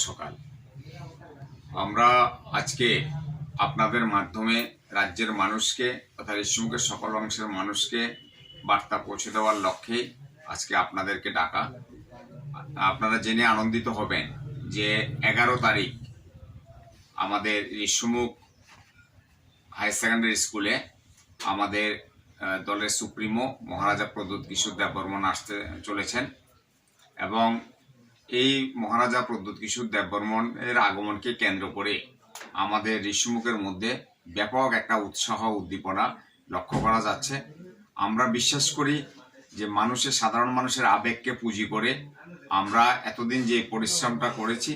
সকাল। আমরা আজকে আপনাদের মাধ্যমে রাজ্যের মানুষকে তথা হৃষ্যমুখের সকল অংশের মানুষকে বার্তা পৌঁছে দেওয়ার লক্ষ্যে আজকে আপনাদেরকে ডাকা। আপনারা জেনে আনন্দিত হবেন যে 11 তারিখ আমাদের হৃষ্যমুখ হায়ার সেকেন্ডারি স্কুলে আমাদের দলের সুপ্রিমো মহারাজা প্রদ্যুৎ কিশোর দেববর্মন আসতে চলেছেন এবং এই মহারাজা প্রদ্যুৎ কিশোর দেববর্মনের আগমনকে কেন্দ্র করে আমাদের হৃষ্যমুখের মধ্যে ব্যাপক একটা উৎসাহ উদ্দীপনা লক্ষ্য করা যাচ্ছে। আমরা বিশ্বাস করি যে সাধারণ মানুষের আবেগকে পুঁজি করে আমরা এতদিন যে পরিশ্রমটা করেছি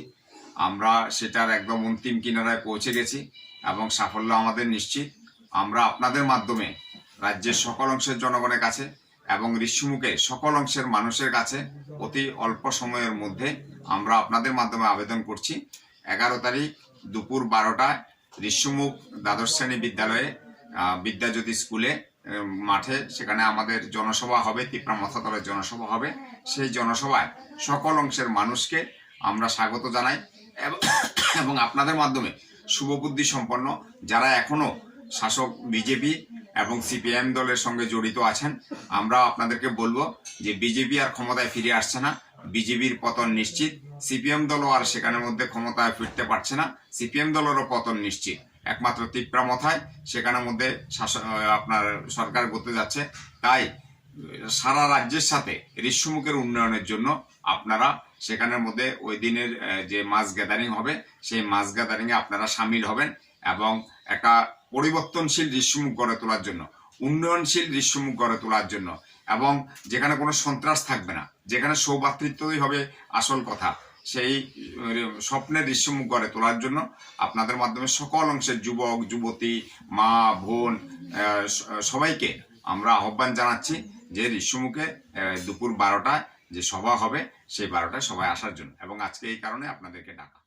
আমরা সেটার একদম অন্তিম কিনারায় পৌঁছে গেছি এবং সাফল্য আমাদের নিশ্চিত। আমরা আপনাদের মাধ্যমে রাজ্যের সকল অংশের জনগণের কাছে এবং হৃষ্যমুখের সকল অংশের মানুষের কাছে অতি অল্প সময়ের মধ্যে আমরা আপনাদের মাধ্যমে আবেদন করছি 11 তারিখ দুপুর 12টায় হৃষ্যমুখ দ্বাদশ শ্রেণী বিদ্যালয়ে বিদ্যাজ্যোতি স্কুলে মাঠে সেখানে আমাদের জনসভা হবে, তিপ্রামথাতলের জনসভা হবে। সেই জনসভায় সকল অংশের মানুষকে আমরা স্বাগত জানাই এবং আপনাদের মাধ্যমে শুভবুদ্ধি সম্পন্ন যারা এখনো শাসক বিজেপি এবং সিপিএম দলের সঙ্গে জড়িত আছেন, আমরা আপনাদেরকে বলবো যে বিজেপি আর ক্ষমতায় ফিরে আসছে না, বিজেপির পতন নিশ্চিত। সিপিএম দলও আর সেখানের মধ্যে ক্ষমতায় ফিরতে পারছে না, সিপিএম দলেরও পতন নিশ্চিত। একমাত্র তিপ্রামথায় সেখানের মধ্যে আপনার সরকার করতে যাচ্ছে। তাই সারা রাজ্যের সাথে হৃষ্যমুখের উন্নয়নের জন্য আপনারা সেখানের মধ্যে ওই দিনের যে মাস গ্যাদারিং হবে সেই মাস গ্যাদারিংয়ে আপনারা সামিল হবেন এবং একটা পরিবর্তনশীল হৃষ্যমুখ গড়ে তোলার জন্য, উন্নয়নশীল হৃষ্যমুখ গড়ে তোলার জন্য এবং যেখানে কোনো সন্ত্রাস থাকবে না, যেখানে সৌভ্রাতৃত্বই হবে আসল কথা, সেই স্বপ্নের হৃষ্যমুখ গড়ে তোলার জন্য আপনাদের মাধ্যমে সকল অংশের যুবক যুবতী মা বোন সবাইকে আমরা আহ্বান জানাচ্ছি যে হৃষ্যমুখে দুপুর 12টায় যে সভা হবে সেই 12টায় সবাই আসার জন্য এবং আজকে এই কারণে আপনাদেরকে ডাকা।